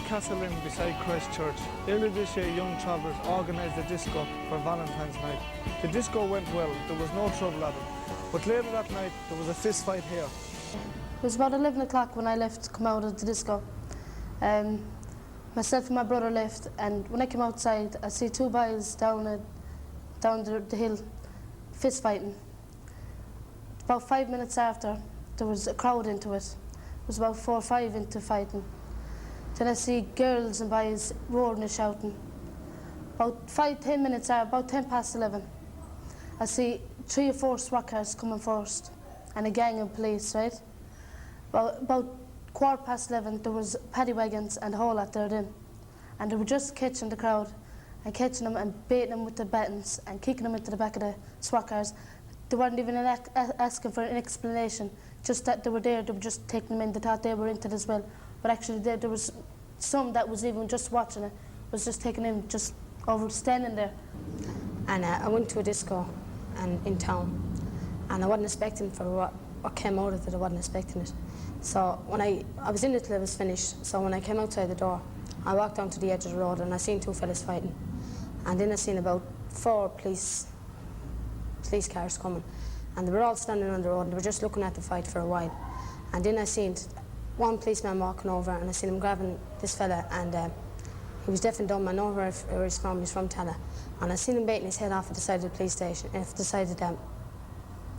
Castle Inn beside Christchurch. Earlier this year, young travellers organised a disco for Valentine's night. The disco went well, there was no trouble at it. But later that night, there was a fist fight here. It was about 11 o'clock when I left to come out of the disco. Myself and my brother left, and when I came outside, I see two boys down the hill, fist fighting. About 5 minutes after, there was a crowd into it. It was about 4 or 5 into fighting. Then I see girls and boys roaring and shouting. About 5-10 minutes out, about 10 past 11, I see 3 or 4 SWAT cars coming first, and a gang of police, right? About 11:15, there was paddy wagons and a whole lot there then. And they were just catching the crowd, and catching them and baiting them with the battens and kicking them into the back of the SWAT cars. They weren't even asking for an explanation, just that they were there, they were just taking them in, they thought they were into it as well. But actually there was some that was even just watching it, was just taking in, just over standing there. And I went to a disco in town, and I wasn't expecting for what came out of it, I wasn't expecting it. So when I was in it till it was finished, so when I came outside the door, I walked down to the edge of the road and I seen 2 fellas fighting. And then I seen about 4 police cars coming, and they were all standing on the road and they were just looking at the fight for a while. And then I seen one policeman walking over, and I seen him grabbing this fella, and he was deaf and dumb. I know where he's from. He's from Tala. And I seen him baiting his head off at the side of the police station, at the side of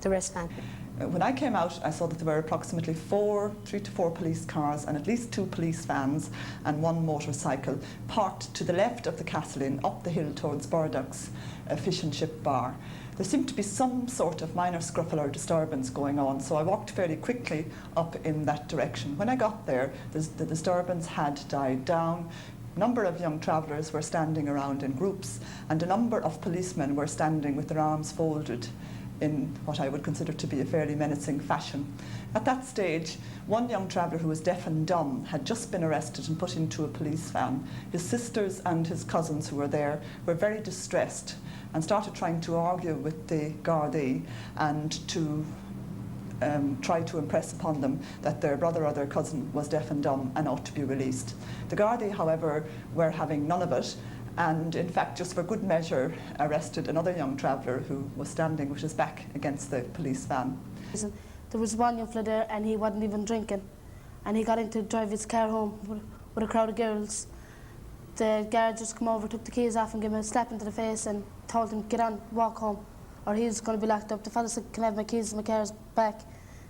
the rest van. When I came out, I saw that there were approximately 3 to 4 police cars and at least 2 police vans and 1 motorcycle parked to the left of the Castle Inn, up the hill towards Burdock's Fish and Chip Bar. There seemed to be some sort of minor scuffle or disturbance going on, so I walked fairly quickly up in that direction. When I got there, the disturbance had died down. A number of young travellers were standing around in groups, and a number of policemen were standing with their arms folded in what I would consider to be a fairly menacing fashion. At that stage, one young traveller who was deaf and dumb had just been arrested and put into a police van. His sisters and his cousins who were there were very distressed and started trying to argue with the Gardaí and to try to impress upon them that their brother or their cousin was deaf and dumb and ought to be released. The Gardaí, however, were having none of it, and in fact, just for good measure, arrested another young traveller who was standing with his back against the police van. There was one young fella there, and he wasn't even drinking, and he got in to drive his car home with a crowd of girls. The guard just come over, took the keys off and gave him a slap into the face and told him, get on, walk home, or he was going to be locked up. The fella said, can I have my keys, my car's back?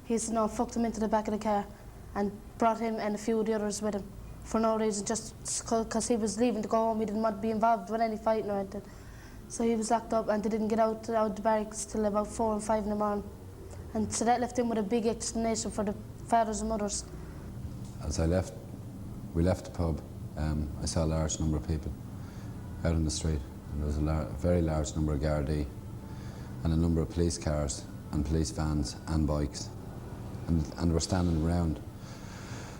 He said no, fucked him into the back of the car and brought him and a few of the others with him for no reason, just because he was leaving to go home. He didn't want to be involved with any fighting or anything. So he was locked up, and they didn't get out the barracks till about 4 or 5 in the morning. And so that left him with a big explanation for the fathers and mothers. As we left the pub, I saw a large number of people out on the street, and there was a very large number of Gardaí and a number of police cars and police vans and bikes, and they were standing around.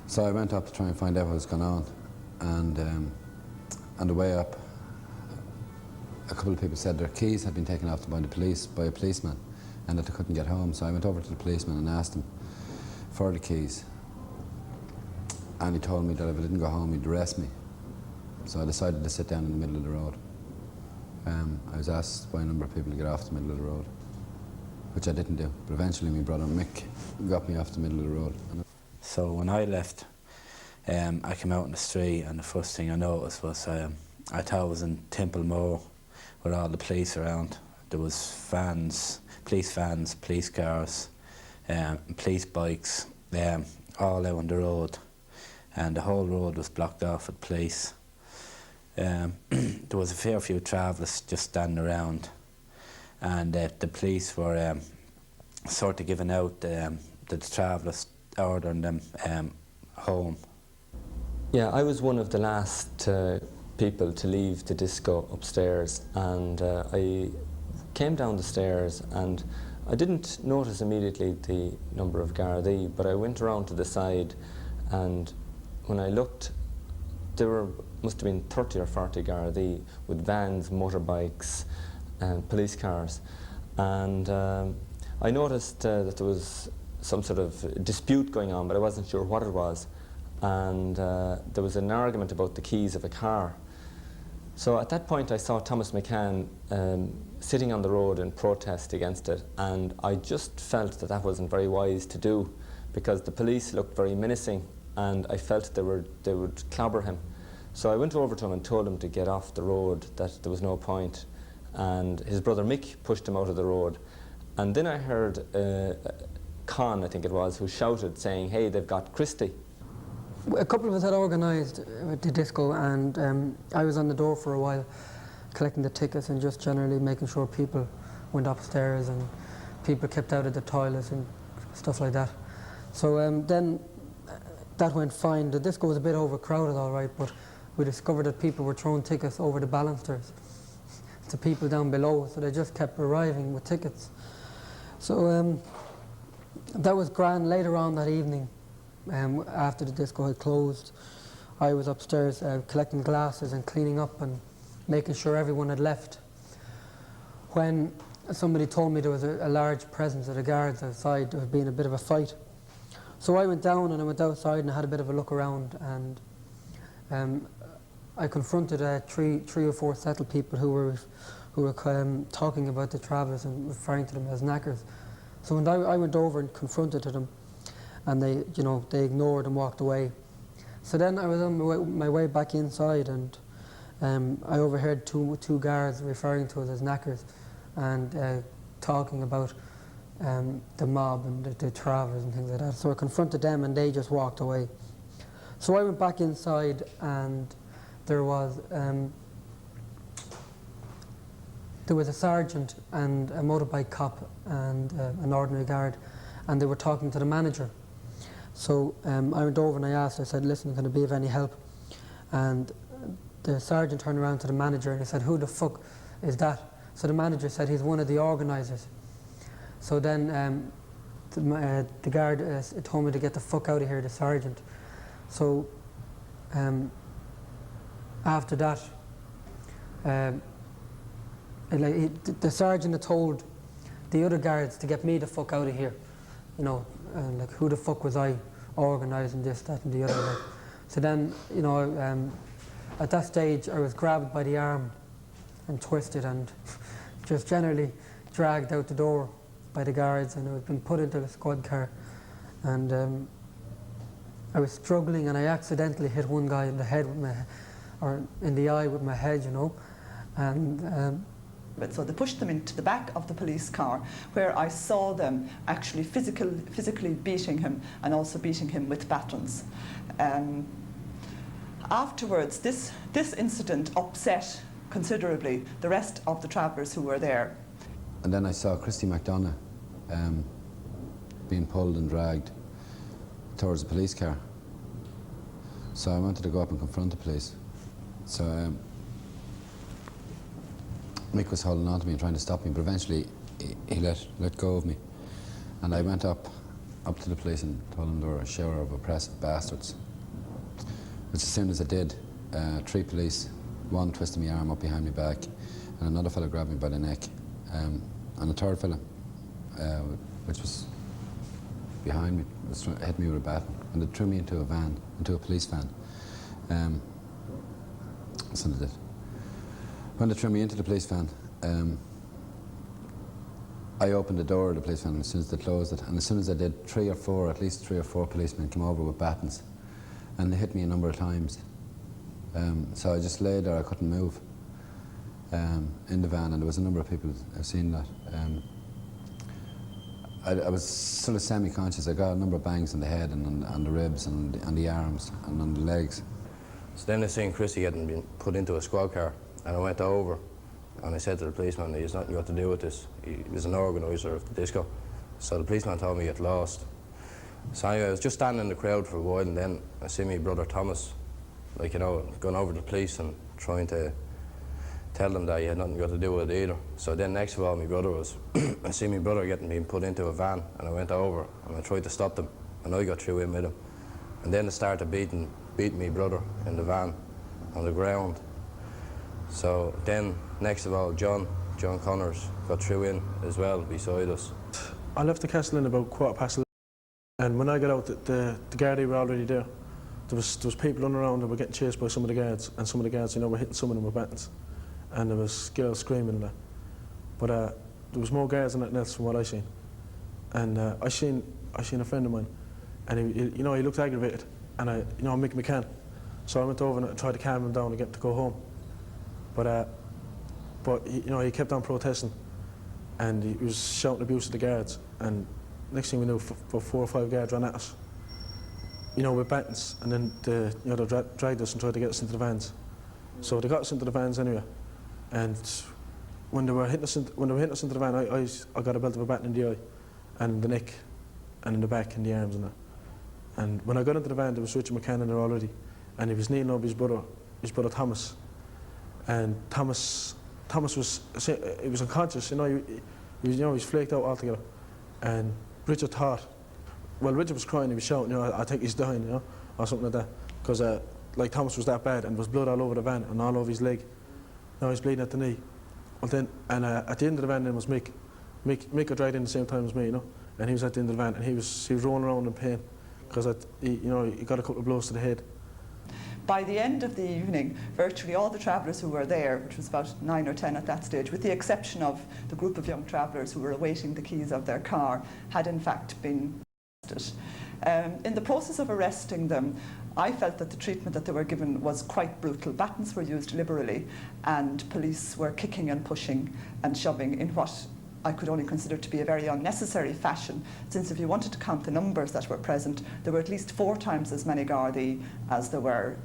So I went up to try and find out what was going on, and on the way up, a couple of people said their keys had been taken off by a policeman, and that they couldn't get home. So I went over to the policeman and asked him for the keys, and he told me that if I didn't go home, he'd arrest me. So I decided to sit down in the middle of the road. I was asked by a number of people to get off the middle of the road, which I didn't do, but eventually my brother Mick got me off the middle of the road. So when I left, I came out in the street, and the first thing I noticed was I thought I was in Templemore with all the police around. There was police vans, police cars, police bikes, all out on the road, and the whole road was blocked off with police. There was a fair few travellers just standing around, and the police were sort of giving out the travellers, ordering them home. Yeah, I was one of the last people to leave the disco upstairs, and I came down the stairs, and I didn't notice immediately the number of Gardaí, but I went around to the side, and when I looked, there must have been 30 or 40 Gardaí with vans, motorbikes and police cars, and I noticed that there was some sort of dispute going on, but I wasn't sure what it was. and there was an argument about the keys of a car. So at that point I saw Thomas McCann sitting on the road in protest against it, and I just felt that that wasn't very wise to do, because the police looked very menacing and I felt they would clobber him. So I went over to him and told him to get off the road, that there was no point, and his brother Mick pushed him out of the road. And then I heard Con, I think it was, who shouted saying, "Hey, they've got Christie." A couple of us had organised the disco, and I was on the door for a while collecting the tickets and just generally making sure people went upstairs and people kept out of the toilets and stuff like that. So then that went fine. The disco was a bit overcrowded, all right, but we discovered that people were throwing tickets over the balusters to people down below, so they just kept arriving with tickets. So that was grand. Later on that evening, after the disco had closed, I was upstairs collecting glasses and cleaning up and making sure everyone had left, when somebody told me there was a large presence of the guards outside. There had been a bit of a fight. So I went down and I went outside and I had a bit of a look around, and I confronted three or four settled people who were talking about the travellers and referring to them as knackers. So when I went over and confronted them, and they ignored and walked away. So then I was on my way back inside, and I overheard two guards referring to us as knackers and talking about the mob and the travellers and things like that. So I confronted them and they just walked away. So I went back inside, and there was a sergeant and a motorbike cop and an ordinary guard, and they were talking to the manager. So I went over and I asked, I said, "Listen, can I be of any help?" And the sergeant turned around to the manager and he said, "Who the fuck is that?" So the manager said, "He's one of the organisers." So then the guard told me to get the fuck out of here, the sergeant. So after that, the sergeant had told the other guards to get me the fuck out of here. Like, who the fuck was I organising this, that and the other? Like. So then, at that stage I was grabbed by the arm and twisted and just generally dragged out the door by the guards, and I had been put into a squad car, and I was struggling, and I accidentally hit one guy in the head or in the eye with my head, and So they pushed them into the back of the police car, where I saw them actually physically beating him, and also beating him with batons. Afterwards, this incident upset considerably the rest of the travellers who were there. And then I saw Christy McDonough being pulled and dragged towards the police car. So I wanted to go up and confront the police. So Mick was holding on to me and trying to stop me, but eventually he let go of me. And I went up to the police and told them they were a shower of oppressive bastards. Which as soon as I did, 3 police, one twisted my arm up behind my back, and another fellow grabbed me by the neck, and a third fellow, which was behind me, hit me with a baton, and they threw me into a police van. So they did. When they threw me into the police van, I opened the door of the police van as soon as they closed it, and as soon as I did, at least three or four policemen came over with batons, and they hit me a number of times. So I just lay there, I couldn't move in the van, and there was a number of people who've seen that. I was sort of semi-conscious. I got a number of bangs on the head and on the ribs and on the arms and on the legs. So then I seen Christy getting been put into a squad car, and I went over and I said to the policeman, "He's nothing got to do with this. He was an organiser of the disco." So the policeman told me get lost. So anyway, I was just standing in the crowd for a while, and then I see my brother Thomas, going over to the police and trying to tell them that he had nothing got to do with it either. So then next of all, my brother was, I see my brother being put into a van, and I went over and I tried to stop them, and I got through in with him. And then they started beating my brother in the van on the ground. So then next of all, John Connors got through in as well beside us. I left the castle in about 11:15, and when I got out, the Gardaí were already there. there was people running around that were getting chased by some of the guards, and some of the guards, you know, were hitting some of them with batons, and there was girls screaming and that. But there was more guards than anything else from what I seen. And I seen a friend of mine, and he you know, he looked aggravated, and I'm making me can. So I went over and tried to calm him down and get him to go home. But he, you know, he kept on protesting, and he was shouting abuse at the guards. And next thing we knew, 4 or 5 guards ran at us, you know, with batons, and then they dragged us and tried to get us into the vans. So they got us into the vans anyway, and when they were hitting us into the van, I got a belt of a baton in the eye, and in the neck, and in the back, and the arms and that. And when I got into the van, there was Richard McCann in there already, and he was kneeling over his brother Thomas, and Thomas was unconscious. You know, he was flaked out altogether, and Richard thought. Well, Richard was crying, he was shouting, you know, I think he's dying, you know, or something like that. Because, like, Thomas was that bad, and there was blood all over the van and all over his leg. Now he's bleeding at the knee. Well, then, and at the end of the van then was Mick. Mick got dragged in the same time as me, you know, and he was at the end of the van, and he was rolling around in pain, because, he got a couple of blows to the head. By the end of the evening, virtually all the travellers who were there, which was about 9 or 10 at that stage, with the exception of the group of young travellers who were awaiting the keys of their car, had in fact been arrested. In the process of arresting them, I felt that the treatment that they were given was quite brutal. Batons were used liberally, and police were kicking and pushing and shoving in what I could only consider to be a very unnecessary fashion, since if you wanted to count the numbers that were present, there were at least 4 times as many Gardaí as there were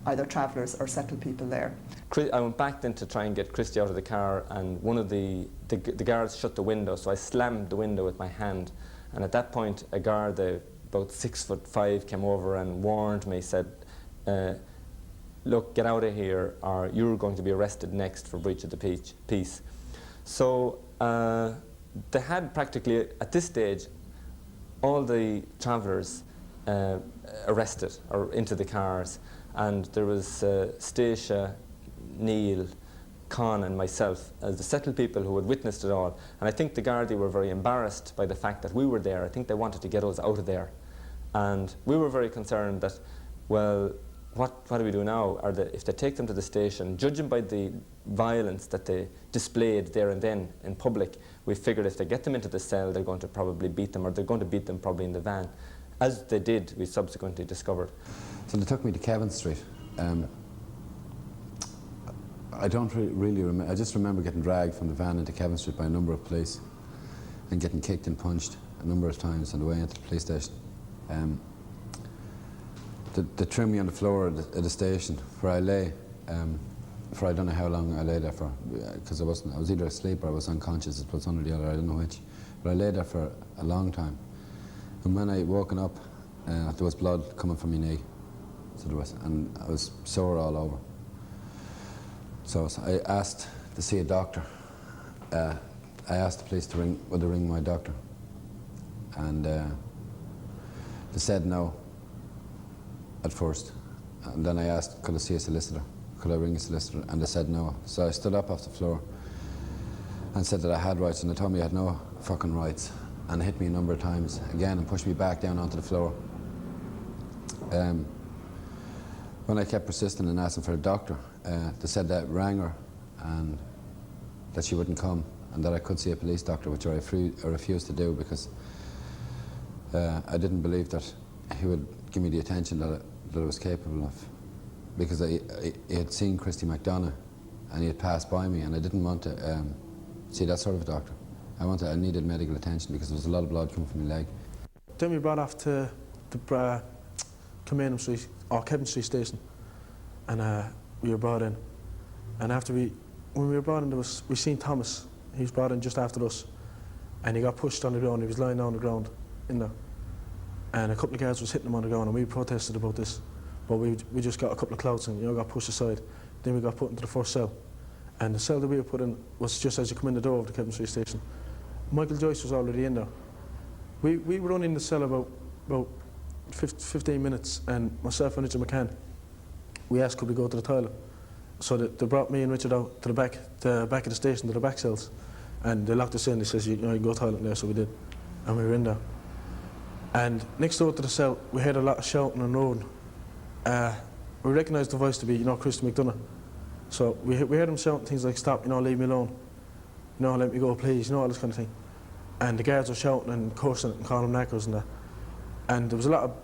either travellers or settled people there. I went back then to try and get Christy out of the car, and one of the guards shut the window, so I slammed the window with my hand. And at that point, a guard, about 6'5", came over and warned me, said, look, get out of here, or you're going to be arrested next for breach of the peace. So they had practically, at this stage, all the travellers arrested or into the cars, and there was Stacia, Neil, Con and myself as the settled people who had witnessed it all. And I think the Gardaí were very embarrassed by the fact that we were there. I think they wanted to get us out of there. And we were very concerned that, well, what do we do now? If they take them to the station, judging by the violence that they displayed there and then in public, we figured if they get them into the cell, they're going to probably beat them, or they're going to beat them probably in the van. As they did, we subsequently discovered. So they took me to Kevin Street. I don't really remember. I just remember getting dragged from the van into Kevin Street by a number of police and getting kicked and punched a number of times on the way into the police station. They trimmed me on the floor at the station where I lay for I don't know how long I lay there for, because I was either asleep or I was unconscious. It was one or the other, I don't know which. But I lay there for a long time. And when I woken up, there was blood coming from my knee. So there was, and I was sore all over. So I asked to see a doctor. I asked the police would they ring my doctor, and they said no at first. And then I asked, could I see a solicitor? Could I ring a solicitor? And they said no. So I stood up off the floor and said that I had rights, and they told me I had no fucking rights, and hit me a number of times again and pushed me back down onto the floor. When I kept persisting and asking for a doctor, they said that I rang her and that she wouldn't come, and that I could see a police doctor, which I refused to do because I didn't believe that he would give me the attention that I was capable of, because he had seen Christy McDonough and he had passed by me, and I didn't want to see that sort of a doctor. I needed medical attention because there was a lot of blood coming from my leg. Then we brought off to the Kevin Street station, and we were brought in. And when we were brought in, we seen Thomas. He was brought in just after us, and he got pushed on the ground. He was lying down on the ground in there, and a couple of guards was hitting him on the ground, and we protested about this, but we just got a couple of clouts and got pushed aside. Then we got put into the first cell, and the cell that we were put in was just as you come in the door of the Kevin Street station. Michael Joyce was already in there. We were only in the cell about 15 minutes, and myself and Richard McCann, we asked could we go to the toilet. So they brought me and Richard out to the back of the station, to the back cells, and they locked us in. They says, you can go to the toilet in there, so we did. And we were in there. And next door to the cell, we heard a lot of shouting and roaring. we recognised the voice to be, Christy McDonough. So we heard him shouting things like, "Stop, leave me alone. Let me go, please," all this kind of thing. And the guards were shouting and cursing and calling him knackers and that. And there was a lot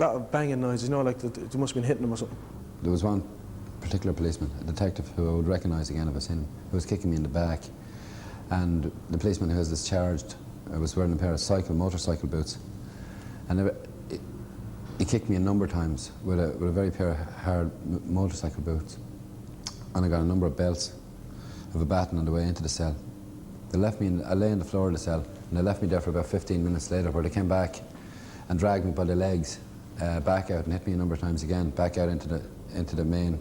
of banging noises, like they must have been hitting him or something. There was one particular policeman, a detective, who I would recognise again if I seen him, who was kicking me in the back. And the policeman who was discharged was wearing a pair of motorcycle boots. And he kicked me a number of times with a very pair of hard motorcycle boots. And I got a number of belts of a baton on the way into the cell. They left me, I lay on the floor of the cell, and they left me there for about 15 minutes later, where they came back and dragged me by the legs back out and hit me a number of times again, back out into the main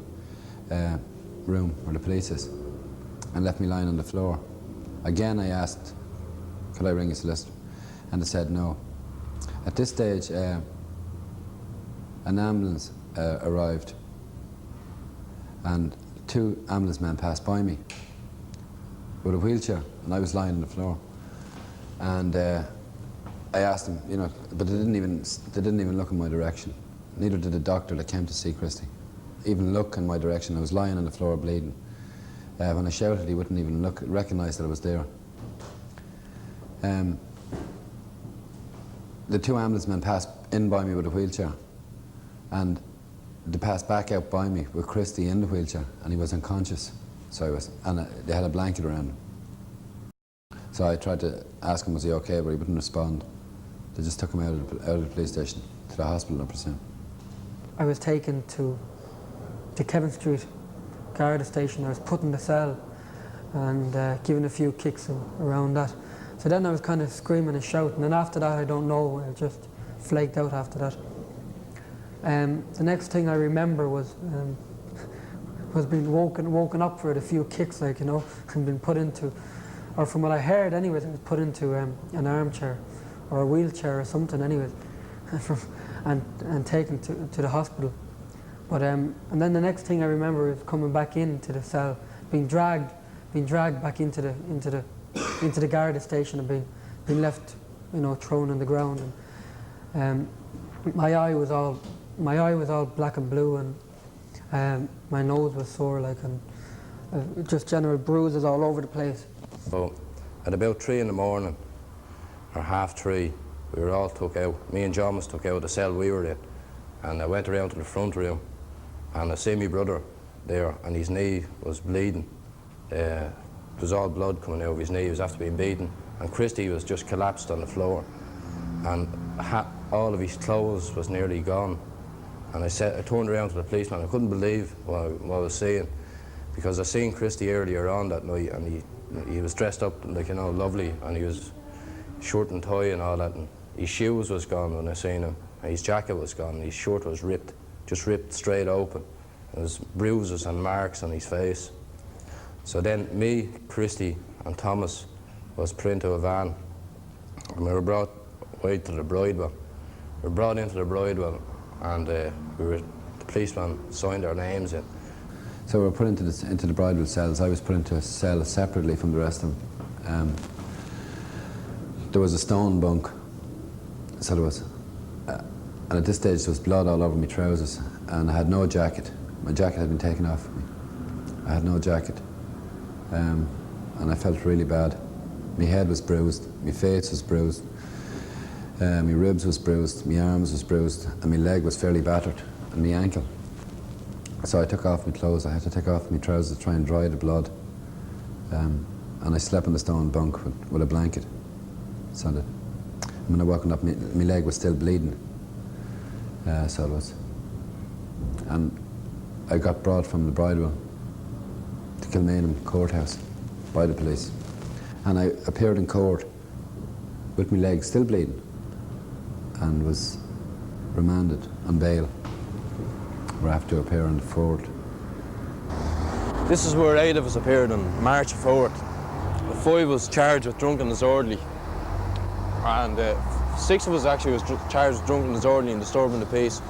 room where the police is, and left me lying on the floor. Again, I asked, could I ring a solicitor? And they said no. At this stage, an ambulance arrived, and 2 ambulance men passed by me with a wheelchair, and I was lying on the floor. And I asked them, but they didn't even look in my direction. Neither did the doctor that came to see Christy even look in my direction. I was lying on the floor bleeding. When I shouted, he wouldn't even recognise that I was there. The 2 ambulance men passed in by me with a wheelchair, and they passed back out by me with Christy in the wheelchair, and he was unconscious. And they had a blanket around him. So I tried to ask him, was he okay, but he wouldn't respond. They just took him out of the police station to the hospital, I presume. I was taken to Kevin Street Garda station. I was put in the cell and given a few kicks around that. So then I was kind of screaming and shouting, and after that, I don't know, I just flaked out after that. The next thing I remember was being woken up for it, a few kicks, and been put into, or from what I heard anyways, I was put into an armchair or a wheelchair or something anyways, and taken to the hospital. But and then the next thing I remember is coming back into the cell, being dragged back into the Garda station and being left, thrown on the ground. And my eye was all black and blue, and my nose was sore, and just general bruises all over the place. So at about 3 in the morning, or 2:30, we were all took out. Me and John was took out of the cell we were in, and I went around to the front room, and I see my brother there, and his knee was bleeding. There was all blood coming out of his knee. He was after being beaten, and Christy was just collapsed on the floor, and all of his clothes was nearly gone. And I turned around to the policeman. I couldn't believe what I was seeing, because I seen Christy earlier on that night, and he was dressed up lovely, and he was shirt and tie and all that, and his shoes was gone when I seen him, and his jacket was gone, and his shirt was just ripped straight open. There was bruises and marks on his face. So then me, Christy and Thomas was put into a van, and we were brought away to the Bridewell. We were brought into the Bridewell, and the policeman signed our names in. So we were put into the Bridewell cells. I was put into a cell separately from the rest of them. There was a stone bunk, so there was, and at this stage there was blood all over my trousers, and I had no jacket. My jacket had been taken off me. I had no jacket, and I felt really bad. My head was bruised, my face was bruised, my ribs was bruised, my arms was bruised, and my leg was fairly battered, and my ankle. So I took off my clothes. I had to take off my trousers to try and dry the blood, and I slept on the stone bunk with a blanket. So that when I woke up, my leg was still bleeding. So it was. And I got brought from the Bridewell to Kilmainham courthouse by the police. And I appeared in court with my leg still bleeding and was remanded on bail, where I have to appear on the 4th. This is where 8 of us appeared on March 4th. The 5 was charged with drunken disorderly, and 6 of us actually was charged with drunken disorderly and disturbing the peace.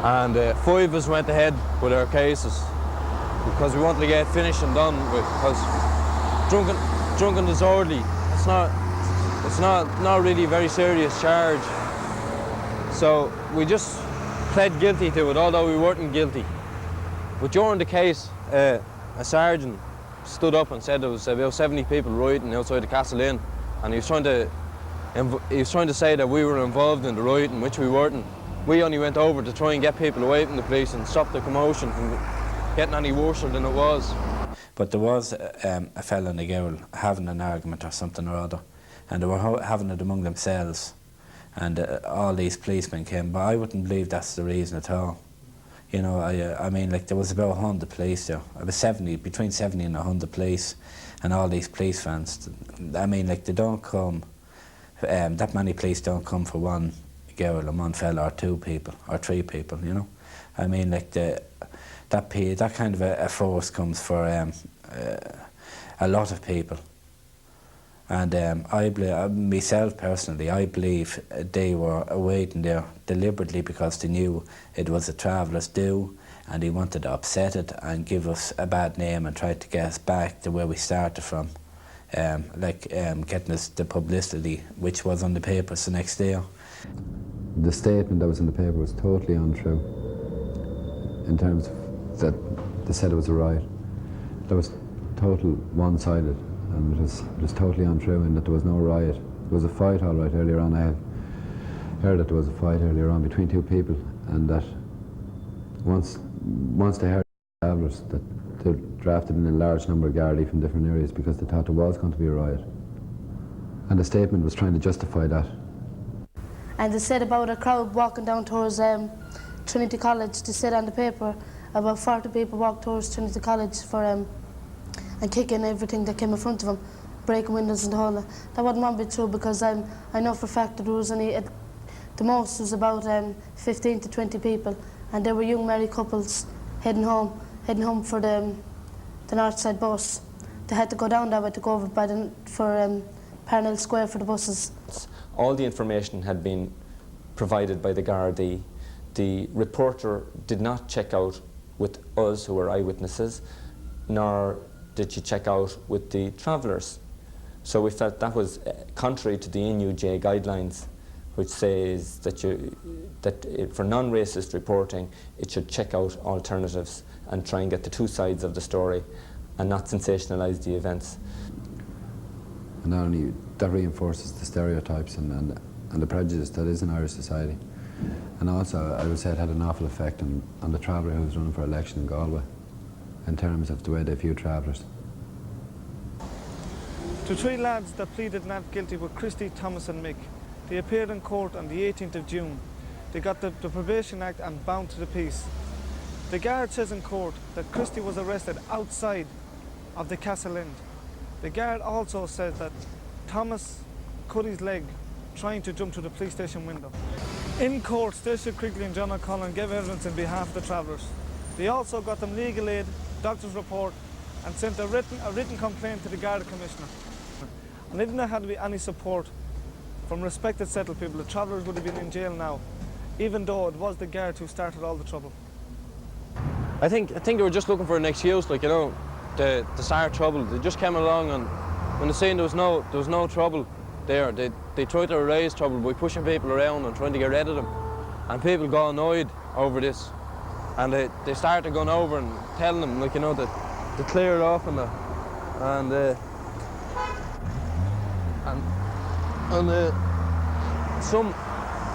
And 5 of us went ahead with our cases because we wanted to get finished and done with. Because drunken disorderly, it's not really a very serious charge. So we just pled guilty to it, although we weren't guilty. But during the case, a sergeant stood up and said there was about 70 people rioting outside the Castle Inn, and he was trying to say that we were involved in the rioting, which we weren't. We only went over to try and get people away from the police and stop the commotion from getting any worse than it was. But there was a fella and a girl having an argument or something or other, and they were having it among themselves, and all these policemen came, but I wouldn't believe that's the reason at all. You know, I mean, like, there was about 100 police there. It was between 70 and 100 police, and all these police fans. I mean, like, they don't come, that many police don't come for one girl and one fella or 2 people or 3 people, you know. I mean, like, that kind of a force comes for a lot of people. And myself personally, I believe they were waiting there deliberately because they knew it was a traveller's due, and he wanted to upset it and give us a bad name and try to get us back to where we started from, getting us the publicity which was on the papers the next day. The statement that was in the paper was totally untrue in terms of that they said it was a riot. That was total one-sided, and it was totally untrue in that there was no riot. There was a fight all right earlier on. I had heard that there was a fight earlier on between 2 people, and that once they heard travellers, that they drafted in a large number of Gardaí from different areas because they thought there was going to be a riot. And the statement was trying to justify that. And they said about a crowd walking down towards Trinity College. They said on the paper about 40 people walked towards Trinity College for and kicking everything that came in front of them, breaking windows and the whole. That wouldn't be true, because I know for a fact that there was only the most was about 15 to 20 people, and they were young married couples heading home for the north side bus. They had to go down that way to go over for Parnell Square for the buses. All the information had been provided by the Gardaí. The reporter did not check out with us, who were eyewitnesses, nor did she check out with the travellers. So we felt that was contrary to the NUJ guidelines, which says that for non-racist reporting, it should check out alternatives and try and get the 2 sides of the story and not sensationalise the events. And not only that reinforces the stereotypes and the prejudice that is in Irish society. And also, I would say it had an awful effect on the traveller who was running for election in Galway, in terms of the way they view travellers. The 3 lads that pleaded not guilty were Christy, Thomas and Mick. They appeared in court on the 18th of June. They got the Probation Act and bound to the peace. The guard says in court that Christy was arrested outside of the Castle Inn. The guard also says that Thomas cut his leg trying to jump through the police station window. In court, Stacey Quigley and John O'Connell gave evidence in behalf of the travellers. They also got them legal aid, doctor's report, and sent a written complaint to the Garda Commissioner. And if there had to be any support from respected settled people, the travellers would have been in jail now, even though it was the Guard who started all the trouble. I think they were just looking for an excuse, like, you know, to start trouble. They just came along, and when they seen there was no trouble there, they tried to raise trouble by pushing people around and trying to get rid of them. And people got annoyed over this, and they started going over and telling them, like, you know, that to clear it off and that.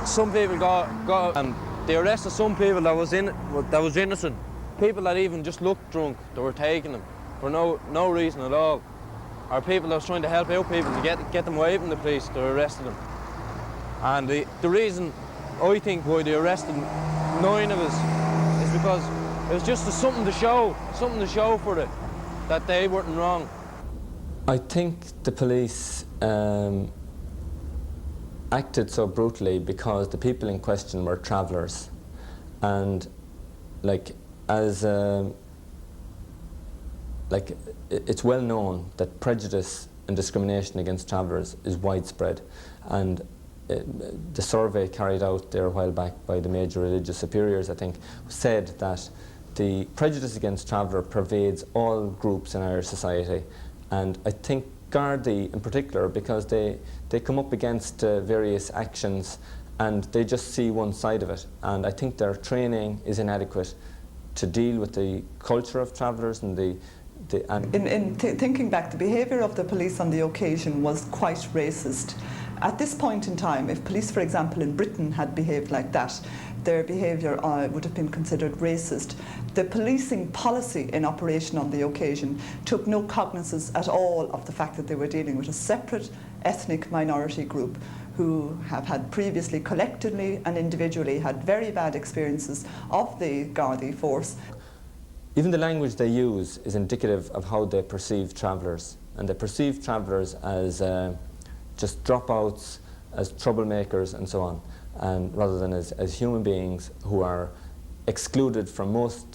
Some people got and they arrested some people that was innocent. People that even just looked drunk, they were taking them for no reason at all. Or people that was trying to help out people to get them away from the police, they arrested them. And the reason I think why they arrested 9 of us is because it was just something to show for it, that they weren't wrong. I think the police acted so brutally because the people in question were travellers, and it's well known that prejudice and discrimination against travellers is widespread, and the survey carried out there a while back by the major religious superiors, I think, said that the prejudice against traveller pervades all groups in Irish society. And I think Gardaí in particular, because they come up against various actions and they just see one side of it. And I think their training is inadequate to deal with the culture of travellers and thinking back, the behaviour of the police on the occasion was quite racist. At this point in time, if police, for example, in Britain had behaved like that, their behaviour would have been considered racist. The policing policy in operation on the occasion took no cognizance at all of the fact that they were dealing with a separate ethnic minority group who have had previously, collectively and individually, had very bad experiences of the Gardaí force. Even the language they use is indicative of how they perceive travellers. And they perceive travellers as just dropouts, as troublemakers and so on, and rather than as human beings who are excluded from most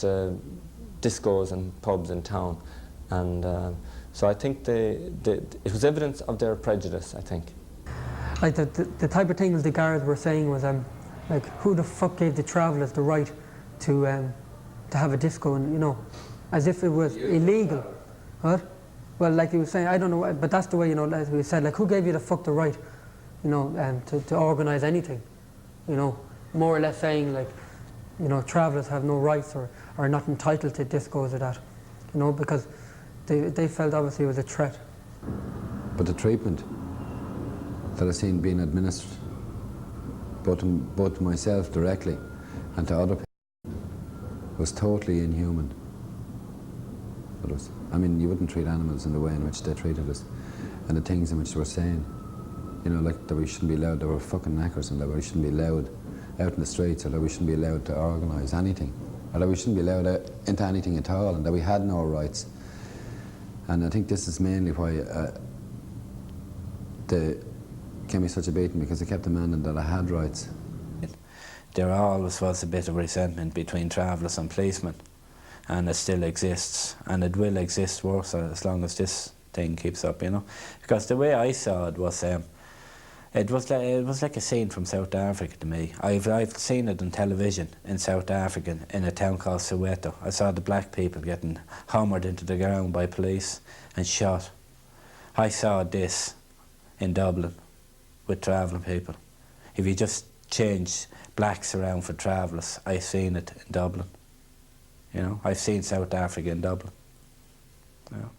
discos and pubs in town. And so I think it was evidence of their prejudice, I think. Like the type of things the guards were saying was like, who the fuck gave the travellers the right to have a disco, and you know, as if it was illegal. What? Well, like he was saying, I don't know, but that's the way, you know, as we said, like, who gave you the fuck the right, you know, to organise anything, you know, more or less saying, like, you know, travellers have no rights or are not entitled to discos or that, you know, because they felt obviously it was a threat. But the treatment that I seen being administered, both to myself directly and to other people, was totally inhuman. It was, I mean, you wouldn't treat animals in the way in which they treated us, and the things in which they were saying, you know, like that we shouldn't be allowed, they were fucking knackers, and that we shouldn't be allowed out in the streets, or that we shouldn't be allowed to organise anything, or that we shouldn't be allowed out into anything at all, and that we had no rights. And I think this is mainly why they gave me such a beating, because they kept demanding that I had rights. There always was a bit of resentment between travellers and policemen, and it still exists, and it will exist worse as long as this thing keeps up, you know. Because the way I saw it was like a scene from South Africa to me. I've seen it on television in South Africa in a town called Soweto. I saw the black people getting hammered into the ground by police and shot. I saw this in Dublin with travelling people. If you just change blacks around for travellers, I've seen it in Dublin. You know, I've seen South Africa in Dublin. You know.